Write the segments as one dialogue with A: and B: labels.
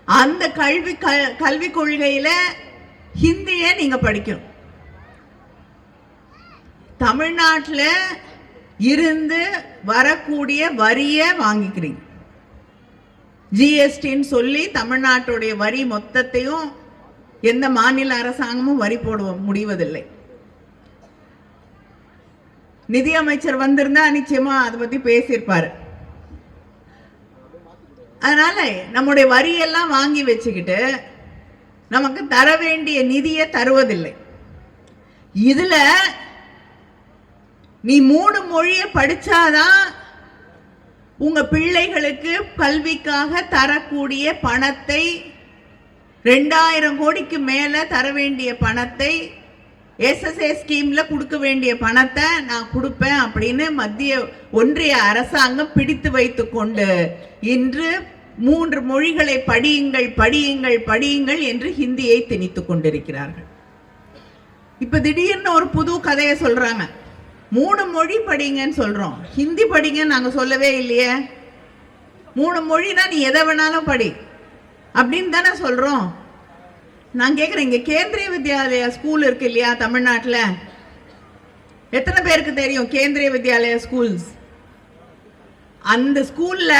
A: அந்த கல்வி கொள்கையில ஹிந்தியை நீங்க படிக்கணும். தமிழ்நாட்டில் இருந்து வரக்கூடிய வரியை வாங்கிக்கிறீங்க. ஜிஎஸ்டின்னு சொல்லி தமிழ்நாட்டுடைய வரி மொத்தத்தையும் எந்த மாநில அரசாங்கமும் வரி போட முடிவதில்லை. நிதியமைச்சர் வந்திருந்தா நிச்சயமா அதை பத்தி பேசியிருப்பாரு. அதனால நம்முடைய வரியெல்லாம் வாங்கி வச்சுக்கிட்டு நமக்கு தர வேண்டிய நிதியை தருவதில்லை. இதுல நீ 3 மொழியை படிச்சாதான் உங்க பிள்ளைகளுக்கு கல்விக்காக தரக்கூடிய பணத்தை 2000 கோடிக்கு மேல தர வேண்டிய பணத்தை SSA ஸ்கீம்ல கொடுக்க வேண்டிய பணத்தை நான் கொடுப்பேன் அப்படின்னு மத்திய ஒன்றிய அரசாங்கம் பிடித்து வைத்துக் கொண்டு இன்று 3 மொழிகளை படியுங்கள் படியுங்கள் படியுங்கள் என்று ஹிந்தியை திணித்துக் கொண்டிருக்கிறார்கள். இப்ப திடீர்னு ஒரு புது கதையை சொல்றாங்க. 3 மொழி படிங்கன்னு சொல்றோம், ஹிந்தி படிங்க நாங்க சொல்லவே இல்லையே. 3 மொழினா நீ எதை வேணாலும் படி அப்படின்னு தானே சொல்றோம். நான் கேட்கிறேன், இங்க கேந்திரிய வித்யாலயா ஸ்கூல் இருக்கு இல்லையா தமிழ்நாட்டில், எத்தனை பேருக்கு தெரியும் கேந்திரிய வித்யாலயா ஸ்கூல்ஸ்? அந்த ஸ்கூல்ல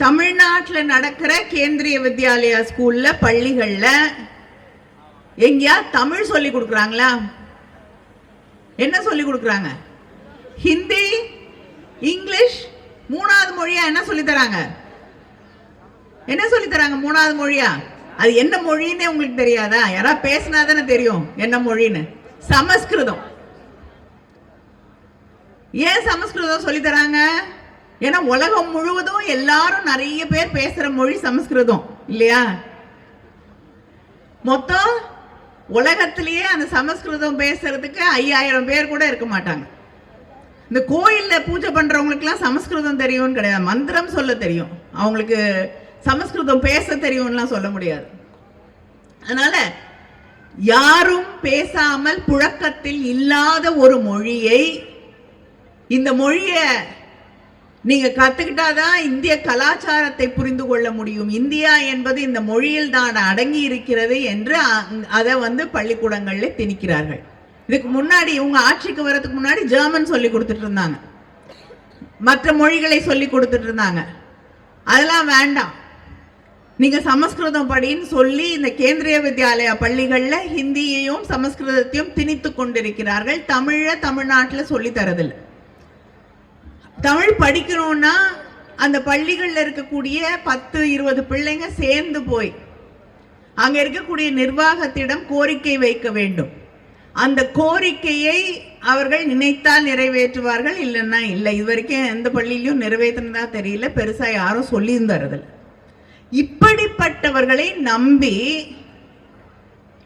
A: தமிழ்நாட்டில் நடக்கிற கேந்திரிய வித்யாலயா ஸ்கூல்ல பள்ளிகள்ல எங்கயா தமிழ் சொல்லி கொடுக்குறாங்களா? என்ன சொல்லி கொடுக்குறாங்க? ஹிந்தி, இங்கிலீஷ், 3வது மொழியா என்ன சொல்லி தராங்க? என்ன சொல்லி தராங்க 3வது மொழியா? அது என்ன மொழின்னு உங்களுக்கு தெரியாதா? யாராவது பேசினா தானே தெரியும் என்ன மொழின்னு. சமஸ்கிருதம். ஏன் சமஸ்கிருதம் சொல்லி தராங்க? ஏன்னா உலகம் முழுவதும் எல்லாரும் நிறைய பேர் பேசுற மொழி சமஸ்கிருதம் இல்லையா? மொத்தம் உலகத்திலேயே அந்த சமஸ்கிருதம் பேசுறதுக்கு 5000 பேர் கூட இருக்க மாட்டாங்க. இந்த கோயில்ல பூஜை பண்றவங்களுக்கு எல்லாம் சமஸ்கிருதம் தெரியும்னு கிடையாது, மந்திரம் சொல்ல தெரியும். அவங்களுக்கு சமஸ்கிருதம் பேச தெரியும்லாம் சொல்ல முடியாது. அதனால யாரும் பேசாமல் புழக்கத்தில் இல்லாத ஒரு மொழியை, இந்த மொழியை நீங்க கத்துக்கிட்டாதான் இந்திய கலாச்சாரத்தை புரிந்து கொள்ள முடியும். இந்தியா என்பது இந்த மொழியில் தான் அடங்கி இருக்கிறது என்று அதை பள்ளிக்கூடங்கள்ல திணிக்கிறார்கள். இதுக்கு முன்னாடி இவங்க ஆட்சிக்கு வரதுக்கு முன்னாடி ஜெர்மன் சொல்லி கொடுத்துட்டு இருந்தாங்க, மற்ற மொழிகளை சொல்லி கொடுத்துட்டு இருந்தாங்க. அதெல்லாம் வேண்டாம், நீங்க சமஸ்கிருதம் படின்னு சொல்லி இந்த கேந்திரிய வித்யாலயா பள்ளிகள்ல ஹிந்தியையும் சமஸ்கிருதத்தையும் திணித்து கொண்டிருக்கிறார்கள். தமிழ்நாட்டில் சொல்லி தரதில்லை. தமிழ் படிக்கணும்னா அந்த பள்ளிகள்ல இருக்கக்கூடிய 10-20 பிள்ளைங்க சேர்ந்து போய் அங்க இருக்கக்கூடிய நிர்வாகத்திடம் கோரிக்கை வைக்க வேண்டும். அந்த கோரிக்கையை அவர்கள் நினைத்தால் நிறைவேற்றுவார்கள், இல்லைன்னா இல்லை. இது வரைக்கும் எந்த பள்ளியிலும் நிறைவேற்றினதா தெரியல, பெருசா யாரும் சொல்லி தரதில்லை. இப்படிப்பட்டவர்களை நம்பி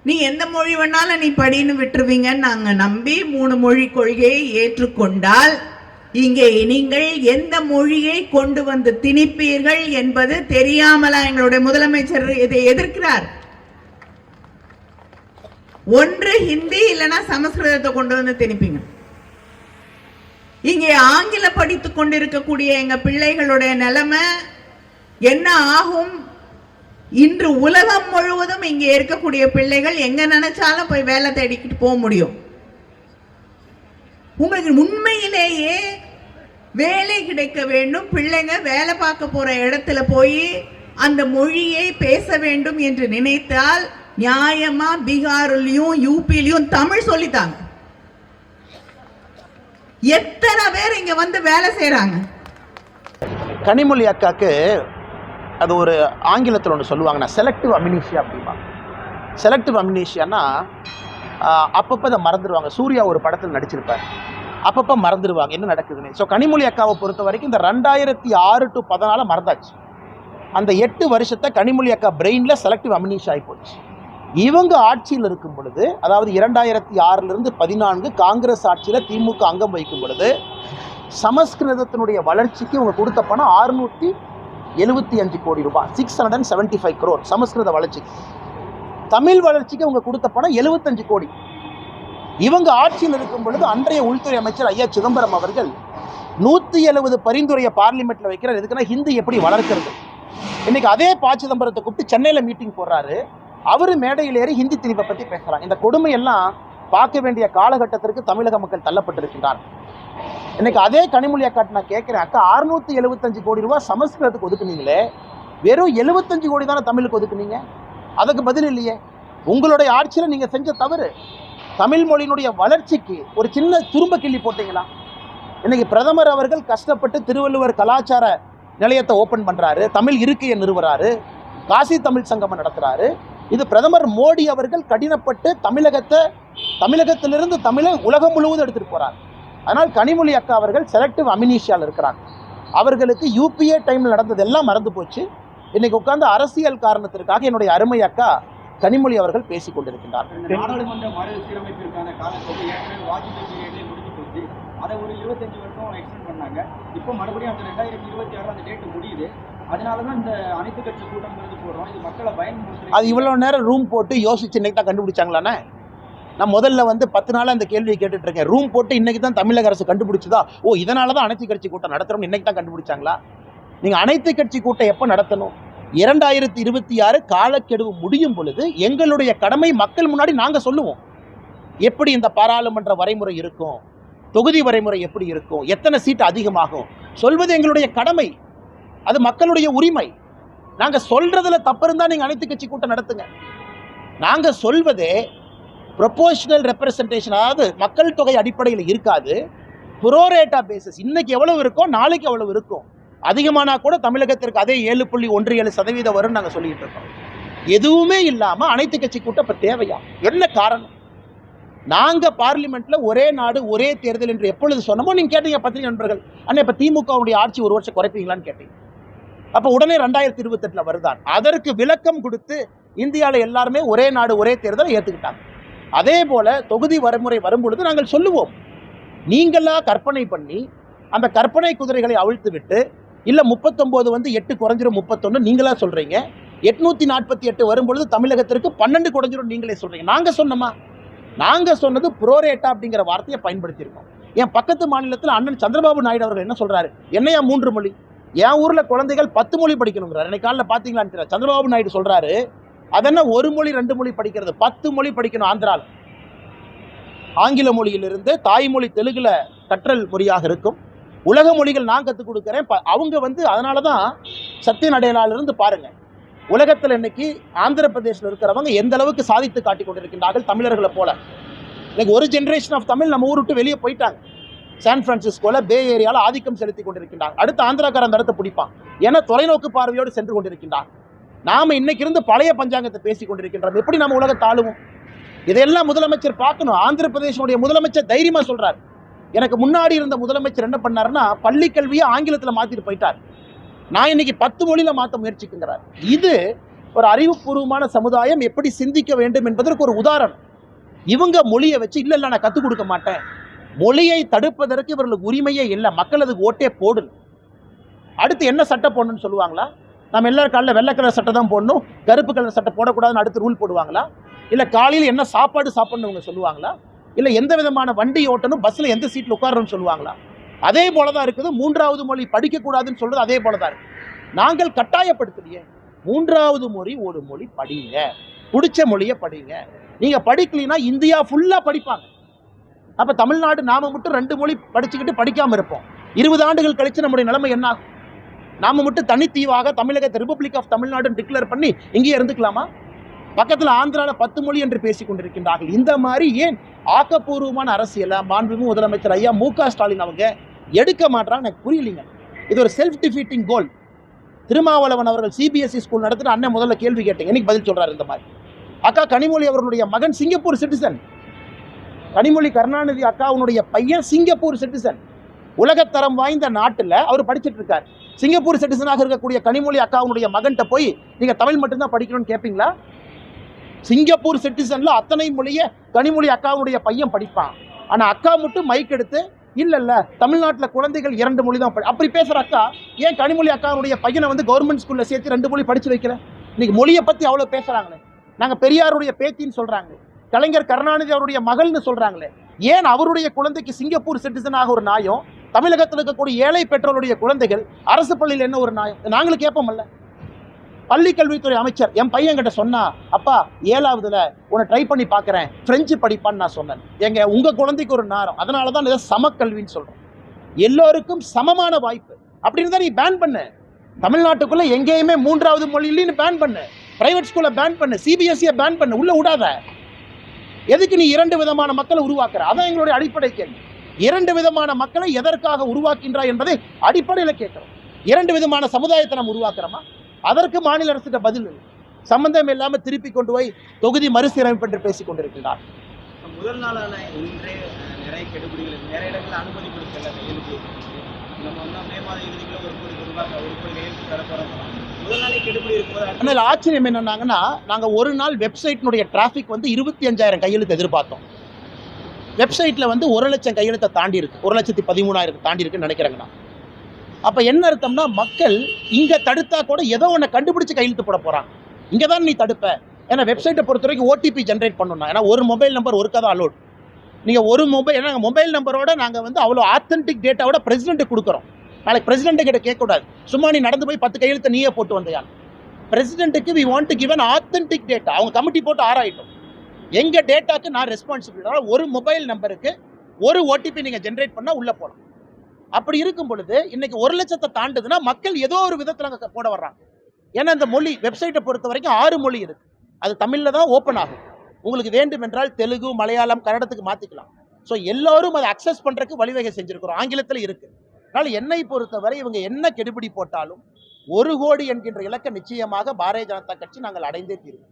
A: நீ எந்த மொழி வேணாலும் நீ படின்னு விட்டுருவீங்கன்னு நாங்க நம்பி 3 மொழி கொள்கையை ஏற்றுக்கொண்டால் இங்கே நீங்கள் எந்த மொழியை கொண்டு வந்து திணிப்பீர்கள் என்பது தெரியாமலா எங்களுடைய முதலமைச்சர் இதை எதிர்க்கிறார்? ஒன்று ஹிந்தி இல்லைன்னா சமஸ்கிருதத்தை கொண்டு வந்து திணிப்பீங்க. இங்கே ஆங்கில படித்துக் கொண்டிருக்கக்கூடிய எங்க பிள்ளைகளுடைய நிலைமை என்ன ஆகும்? இன்று உலகம் முழுவதும் இங்கே இருக்கக்கூடிய பிள்ளைகள் எங்க நினைச்சாலும் போய் வேலை தேடிக்கிட்டு போக முடியும். உங்களுக்கு உண்மையிலேயே வேலை கிடைக்க வேண்டும், பிள்ளைங்க வேலை பார்க்க போற இடத்துல போய் அந்த மொழியை பேச வேண்டும் என்று நினைத்தால் நியாயமா பீகார்லயும் யூபிலையும் தமிழ் சொல்லித்தாங்க. எத்தனை பேர் இங்க வேலை செய்யறாங்க?
B: கனிமொழி அக்காக்கு அது ஒரு ஆங்கிலத்தில் ஒன்று சொல்லுவாங்கன்னா செலக்டிவ் அம்னீஷியா அப்படிமா. செலக்டிவ் அம்னீஷியானா அப்பப்போ அதை மறந்துடுவாங்க. சூர்யா ஒரு படத்தில் நடிச்சிருப்பார், அப்பப்போ மறந்துடுவாங்க என்ன நடக்குதுன்னு. ஸோ கனிமொழி அக்காவை பொறுத்த வரைக்கும் இந்த 2006 to 2014 மறந்தாச்சு. அந்த 8 வருஷத்தை கனிமொழி அக்கா பிரெயினில் செலக்டிவ் அம்னீஷியா ஆகி போச்சு. இவங்க ஆட்சியில் இருக்கும் பொழுது, அதாவது 2006 to 2014 காங்கிரஸ் ஆட்சியில் திமுக அங்கம் வைக்கும் பொழுது சமஸ்கிருதத்தினுடைய வளர்ச்சிக்கு இவங்க கொடுத்த பணம் 675 கோடி ரூபாய், 675 crore சமஸ்கிருத வளர்ச்சிக்கு. தமிழ் வளர்ச்சிக்கு அவங்க கொடுத்த பணம் 75 கோடி. இவங்க ஆட்சியில் இருக்கும் பொழுது அன்றைய உள்துறை அமைச்சர் ஐயா சிதம்பரம் அவர்கள் 170 பரிந்துரையை பார்லிமெண்ட்ல வைக்கிறார். எதுக்குன்னா ஹிந்தி எப்படி வளர்க்கிறது, இன்னைக்கு அதே ப. சிதம்பரத்தை கூப்பிட்டு சென்னையில் மீட்டிங் போடுறாரு. அவரு மேடையில் ஏறி ஹிந்தி திணிப்பை பற்றி பேசுகிறாங்க. இந்த கொடுமையெல்லாம் பார்க்க வேண்டிய காலகட்டத்திற்கு தமிழக மக்கள் தள்ளப்பட்டிருக்கின்றார். இன்னைக்கு அதே கனிமொழி அக்காட்டு நான் கேட்குறேன், அக்கா 675 கோடி ரூபாய் சமஸ்கிருதத்துக்கு ஒதுக்குனீங்களே, வெறும் 75 கோடி தானே தமிழுக்கு ஒதுக்குனீங்க, அதுக்கு பதில் இல்லையே. உங்களுடைய ஆட்சியில் நீங்கள் செஞ்ச தவறு. தமிழ் மொழியினுடைய வளர்ச்சிக்கு ஒரு சின்ன துரும்ப கிள்ளி போட்டீங்களா? இன்னைக்கு பிரதமர் அவர்கள் கஷ்டப்பட்டு திருவள்ளுவர் கலாச்சார நிலையத்தை ஓப்பன் பண்ணுறாரு, தமிழ் இருக்கையை நிறுவுறாரு, காசி தமிழ் சங்கமம் நடத்துகிறாரு. இது பிரதமர் மோடி அவர்கள் கடினப்பட்டு தமிழகத்திலிருந்து தமிழை உலகம் முழுவதும் எடுத்துகிட்டு போகிறார். அதனால் கனிமொழி அக்கா அவர்கள் செலக்டிவ் அமினீஷியாவில் இருக்கிறாங்க. அவர்களுக்கு யூபிஏ டைமில் நடந்ததெல்லாம் மறந்து போச்சு. இன்னைக்கு உட்கார்ந்து அரசியல் காரணத்திற்காக என்னுடைய அருமை அக்கா கனிமொழி அவர்கள் பேசிக் கொண்டிருக்கின்றார்.
C: நாடாளுமன்ற மறுசீரமைப்பிற்கான காலத்தொகை ஏற்கனவே வாஜ்பாய் பீரியட்லேயே முடிஞ்சு போச்சு. அதை ஒரு 25 வருஷம் எக்ஸ்டெண்ட் பண்ணாங்க. இப்போ மறுபடியும் அந்த 2026 அந்த டேட் முடியுது. அதனால தான் இந்த அனைத்து கட்சி கூட்டங்கிறது போடுறோம். இது மக்களை பயன்படுத்துறது. அது
B: இவ்வளோ நேரம் ரூம் போட்டு யோசிச்சு இன்னைக்கு தான் கண்டுபிடிச்சாங்களாண்ணே? நான் முதல்ல 10 நாளாக அந்த கேள்வியை கேட்டுட்டு இருக்கேன். ரூம் போட்டு இன்னைக்கு தான் தமிழக அரசு கண்டுபிடிச்சதா? ஓ, இதனால தான் அனைத்து கட்சி கூட்டம் நடத்துறோம் இன்னைக்கு தான் கண்டுபிடிச்சாங்களா? நீங்கள் அனைத்து கட்சி கூட்டம் எப்போ நடத்தணும்? 2026 காலக்கெடுவு முடியும் பொழுது எங்களுடைய கடமை மக்கள் முன்னாடி நாங்கள் சொல்லுவோம். எப்படி இந்த பாராளுமன்ற வரைமுறை இருக்கும், தொகுதி வரைமுறை எப்படி இருக்கும், எத்தனை சீட்டு அதிகமாகும் சொல்வது எங்களுடைய கடமை. அது மக்களுடைய உரிமை. நாங்கள் சொல்றதுல தப்பு இருந்தால் நீங்கள் அனைத்து கட்சி கூட்டம் நடத்துங்க. நாங்கள் சொல்வதே ப்ரொபோஷனல் ரெப்ரசன்டேஷன், அதாவது மக்கள் தொகை அடிப்படையில் இருக்காது, புரோரேட்டா பேசிஸ். இன்னைக்கு எவ்வளவு இருக்கோ நாளைக்கு எவ்வளவு இருக்கும். அதிகமானா கூட தமிழகத்திற்கு அதே 7.17% வரும் நாங்கள் சொல்லிட்டு இருக்கோம். எதுவுமே இல்லாமல் அனைத்து கட்சி கூட்டம் இப்போ தேவையா? என்ன காரணம்? நாங்கள் பார்லிமெண்ட்ல ஒரே நாடு ஒரே தேர்தல் என்று எப்பொழுது சொன்னமோ நீங்கள் கேட்டீங்க பத்திரிகை நண்பர்கள், அண்ணா இப்போ திமுகவுடைய ஆட்சி ஒரு வருஷம் குறைப்பீங்களான்னு கேட்டீங்க. அப்போ உடனே 2028 வருதான். அதற்கு விளக்கம் கொடுத்து இந்தியாவில் எல்லாருமே ஒரே நாடு ஒரே தேர்தலை ஏற்றுக்கிட்டாங்க. அதே போல தொகுதி வரைமுறை வரும்பொழுது நாங்கள் சொல்லுவோம். நீங்களா கற்பனை பண்ணி அந்த கற்பனை குதிரைகளை அவிழ்த்து விட்டு, இல்லை 39 8 குறைஞ்சிரும் 31 நீங்களா சொல்றீங்க. 848 வரும்பொழுது தமிழகத்திற்கு 12 குறைஞ்சிரும் நீங்களே சொல்றீங்க. நாங்கள் சொன்னோமா? நாங்கள் சொன்னது புரோரேட்டா அப்படிங்கிற வார்த்தையை பயன்படுத்தியிருக்கோம். என் பக்கத்து மாநிலத்தில் அண்ணன் சந்திரபாபு நாயுடு அவர்கள் என்ன சொல்றாரு? என்னையா 3 மொழி? என் ஊர்ல குழந்தைகள் 10 மொழி படிக்கணுங்கிறார். இன்னைக்கு காலையில் பார்த்தீங்களான்னு சந்திரபாபு நாயுடு சொல்றாரு, அதென்ன 1 மொழி 2 மொழி படிக்கிறது, 10 மொழி படிக்கணும். ஆந்திராவில் ஆங்கில மொழியிலிருந்து தாய்மொழி தெலுங்குல கற்றல் மொழியாக இருக்கும். உலக மொழிகள் நான் கற்றுக் கொடுக்குறேன். அவங்க அதனால தான் சத்திய நடையிலிருந்து பாருங்க, உலகத்தில் இன்னைக்கு ஆந்திர பிரதேசில் இருக்கிறவங்க எந்த அளவுக்கு சாதித்து காட்டி கொண்டிருக்கின்றார்கள் தமிழர்களை போல. இன்னைக்கு ஒரு ஜென்ரேஷன் ஆஃப் தமிழ் நம்ம ஊர் விட்டு வெளியே போயிட்டாங்க. சான் பிரான்சிஸ்கோல பே ஏரியாவில் ஆதிக்கம் செலுத்தி கொண்டிருக்கின்றாங்க. அடுத்து ஆந்திராக்காரன் அந்த இடத்தை பிடிப்பான். ஏன்னா தொலைநோக்கு பார்வையோடு சென்று கொண்டிருக்கின்றான். நாம இன்னைக்கு இருந்து பழைய பஞ்சாங்கத்தை பேசி கொண்டிருக்கின்றோம். எப்படி நம்ம உலகத்தை ஆளுவோம்? இதையெல்லாம் முதலமைச்சர் பார்க்கணும். ஆந்திர பிரதேசனுடைய முதலமைச்சர் தைரியமா சொல்றாரு. எனக்கு முன்னாடி இருந்த முதலமைச்சர் என்ன பண்ணாருன்னா, பள்ளி கல்வியை ஆங்கிலத்தில் மாத்திட்டு போயிட்டார். நான் இன்னைக்கு 10 மொழியில மாற்ற முயற்சிக்குங்கிறார். இது ஒரு அறிவுபூர்வமான சமுதாயம் எப்படி சிந்திக்க வேண்டும் என்பதற்கு ஒரு உதாரணம். இவங்க மொழியை வச்சு இல்லை நான் கற்றுக் கொடுக்க மாட்டேன், மொழியை தடுப்பதற்கு இவர்களுக்கு உரிமையே இல்லை, மக்கள் அதுக்கு ஓட்டே போடணும். அடுத்து என்ன சட்டை போடணும்னு சொல்லுவாங்களா? நம்ம எல்லாரும் காலையில் வெள்ளை கலர் சட்டை தான் போடணும், கருப்பு கலர் சட்டை போடக்கூடாதுன்னு அடுத்து ரூல் போடுவாங்களா? இல்லை காலையில் என்ன சாப்பாடு சாப்பிடணும்னு சொல்லுவாங்களா? இல்லை எந்த விதமான வண்டி ஓட்டணும், பஸ்ஸில் எந்த சீட்டில் உட்காரணும்னு சொல்லுவாங்களா? அதே போல தான் இருக்குது. 3வது மொழி படிக்கக்கூடாதுன்னு சொல்கிறது அதே போல தான் இருக்குது. நாங்கள் கட்டாயப்படுத்தலையே. 3வது மொழி ஒரு மொழி படிங்க, பிடிச்ச மொழியை படிங்க. நீங்கள் படிக்கலைன்னா இந்தியா ஃபுல்லாக படிப்பாங்க. அப்போ தமிழ்நாடு நாம மட்டும் 2 மொழி படிச்சுக்கிட்டு படிக்காமல் இருப்போம். 20 ஆண்டுகள் கழித்து நம்முடைய நிலைமை என்ன ஆகும்? நாம மட்டும் தனித்தீவாக தமிழகத்தை ரிப்பப்ளிக் ஆஃப் தமிழ்நாடுன்னு டிக்ளேர் பண்ணி இங்கேயே இருந்துக்கலாமா? பக்கத்தில் ஆந்திராவில் 10 மொழி என்று பேசிக் கொண்டிருக்கின்றார்கள். இந்த மாதிரி ஏன் ஆக்கப்பூர்வமான அரசியலை மாண்புமிகு முதலமைச்சர் ஐயா மு.க. ஸ்டாலின் அவங்க எடுக்க மாட்டாங்க? எனக்கு புரியலைங்க. இது ஒரு செல்ஃப் டிஃபீட்டிங் கோல். திருமாவளவன் அவர்கள் சிபிஎஸ்இ ஸ்கூல் நடத்திட்டு அண்ணன் முதல்ல கேள்வி கேட்டேங்க, எனக்கு பதில் சொல்றாரு இந்த மாதிரி. அக்கா கனிமொழி அவர்களுடைய மகன் சிங்கப்பூர் சிட்டிசன். கனிமொழி கருணாநிதி அக்காவுடைய பையன் சிங்கப்பூர் சிட்டிசன். உலகத்தரம் வாய்ந்த நாட்டில் அவர் படிச்சுட்டு இருக்கார். சிங்கப்பூர் சிட்டிசனாக இருக்கக்கூடிய கனிமொழி அக்காவுடைய மகன்கிட்ட போய் நீங்க தமிழ் மட்டும்தான் படிக்கணும்னு கேட்பீங்களா? சிங்கப்பூர் சிட்டிசன்ல அத்தனை மொழியை கனிமொழி அக்காவுடைய பையன் படிப்பான். ஆனா அக்கா மட்டும் மைக் எடுத்து இல்ல தமிழ்நாட்டில் குழந்தைகள் 2 மொழி தான் அப்படி பேசுற அக்கா ஏன் கனிமொழி அக்காவுடைய பையனை கவர்மெண்ட் ஸ்கூல்ல சேர்த்து 2 மொழி படிச்சு வைக்கல? இன்னைக்கு மொழியை பத்தி அவ்வளவு பேசுறாங்களே. நாங்க பெரியாருடைய பேத்தின்னு சொல்றாங்க, கலைஞர் கருணாநிதி அவருடைய மகள்னு சொல்றாங்களே. ஏன் அவருடைய குழந்தைக்கு சிங்கப்பூர் சிட்டிசனாக ஒரு நாயம், தமிழகத்தில் இருக்கக்கூடிய ஏழை பெற்றோருடைய குழந்தைகள் அரசு பள்ளியில் என்ன ஒரு நாயம்? நாங்களும் கேட்போம்ல. பள்ளிக்கல்வித்துறை அமைச்சர் என் பையன் கிட்ட சொன்னா, அப்பா 7வதுல உன்னை ட்ரை பண்ணி பார்க்குறேன், பிரெஞ்சு படிப்பான்னு நான் சொன்னேன். எங்க உங்க குழந்தைக்கு ஒரு நேரம், அதனால தான் இதை சமக்கல்வின்னு சொல்றோம். எல்லோருக்கும் சமமான வாய்ப்பு அப்படின்னு தான் நீ பேன் பண்ணு. தமிழ்நாட்டுக்குள்ள எங்கேயுமே 3வது மொழியிலின்னு பேன் பண்ணு, பிரைவேட் ஸ்கூலை பேன் பண்ணு, சிபிஎஸ்சியை பேன் பண்ணு, உள்ள விடாத. எதுக்கு நீ 2 விதமான மக்களை உருவாக்குற? அதான் எங்களுடைய அடிப்படை கேள்வி. 2 விதமான மக்களை எதற்காக உருவாக்கின்றாய் என்பதை அடிப்படையில் கேட்கிறோம். 2 விதமான சமுதாயத்தை நம்ம உருவாக்குறோமா? அதற்கு மாநில அரசுகிட்ட பதில் இல்லை. சம்பந்தம் இல்லாமல் திருப்பி கொண்டு போய் தொகுதி மறுசீரமைப்பு என்று பேசிக் கொண்டிருக்கிறார்.
C: முதல் நாளான இன்றே நிறைய கெடுபிடிகள் நிறைய இடங்களில் அனுமதி கொடுக்கல கையெழுத்து. நம்ம வந்து மே மாத இறுதிக்குள்ள ஒரு கோடி கையெழுத்து தர போறோம். முதல் நாளே கெடுபிடி இருக்கும்போது
B: ஆனால் ஆச்சரியம் என்னன்னாங்கன்னா, நாங்கள் ஒரு நாள் வெப்சைட்டினுடைய டிராஃபிக் வந்து 25,000 கையெழுத்து எதிர்பார்த்தோம். வெப்சைட்டில் வந்து 1,00,000 கையெழுத்தை தாண்டி இருக்கு, 1,13,000 தாண்டி இருக்குன்னு நினைக்கிறேங்கண்ணா. அப்போ என்ன அர்த்தம்னா, மக்கள் இங்கே தடுத்தா கூட ஏதோ ஒன்று கண்டுபிடிச்சு கையெழுத்து போட போகிறாங்க. இங்கே தான் நீ தடுப்ப. ஏன்னா வெப்சைட்டை பொறுத்த வரைக்கும் ஓடிபி ஜென்ரேட் பண்ணணும். ஏன்னா ஒரு மொபைல் நம்பர் ஒருக்கா தான் அலோட். நீங்கள் ஒரு மொபைல், ஏன்னா மொபைல் நம்பரோட நாங்கள் வந்து அவ்வளோ ஆத்தென்டிக் டேட்டாவோட பிரசிடென்ட்டுக்கு கொடுக்குறோம். நாளைக்கு பிரசிடென்ட் கிட்ட கேட்கக்கூடாது, சும்மா நீ நடந்து போய் 10 கையெழுத்தை நீயே போட்டு வந்தையான். பிரசிடென்ட்டுக்கு we want to give an authentic data. அவங்க கமிட்டி போட்டு ஆராயிட்டோம். எங்கள் டேட்டாக்கு நான் ரெஸ்பான்சிபிள். அதனால் ஒரு மொபைல் நம்பருக்கு ஒரு ஓடிபி நீங்கள் ஜென்ரேட் பண்ணால் உள்ளே போகலாம். அப்படி இருக்கும் பொழுது இன்னைக்கு 1,00,000 தாண்டுதுன்னா மக்கள் ஏதோ ஒரு விதத்தில் அங்கே போட வர்றாங்க. ஏன்னா இந்த மொழி வெப்சைட்டை பொறுத்த வரைக்கும் 6 மொழி இருக்கு. அது தமிழில் தான் ஓப்பன் ஆகும். உங்களுக்கு வேண்டும் என்றால் தெலுங்கு, மலையாளம், கன்னடத்துக்கு மாற்றிக்கலாம். ஸோ எல்லோரும் அதை அக்சஸ் பண்ணுறதுக்கு வழிவகை செஞ்சுருக்கிறோம். ஆங்கிலத்தில் இருக்குது. அதனால் என்னை பொறுத்தவரை இவங்க என்ன கெடுபிடி போட்டாலும் 1 கோடி என்கின்ற இலக்கை நிச்சயமாக பாரதிய ஜனதா கட்சி நாங்கள் அடைந்தே தீர்வோம்.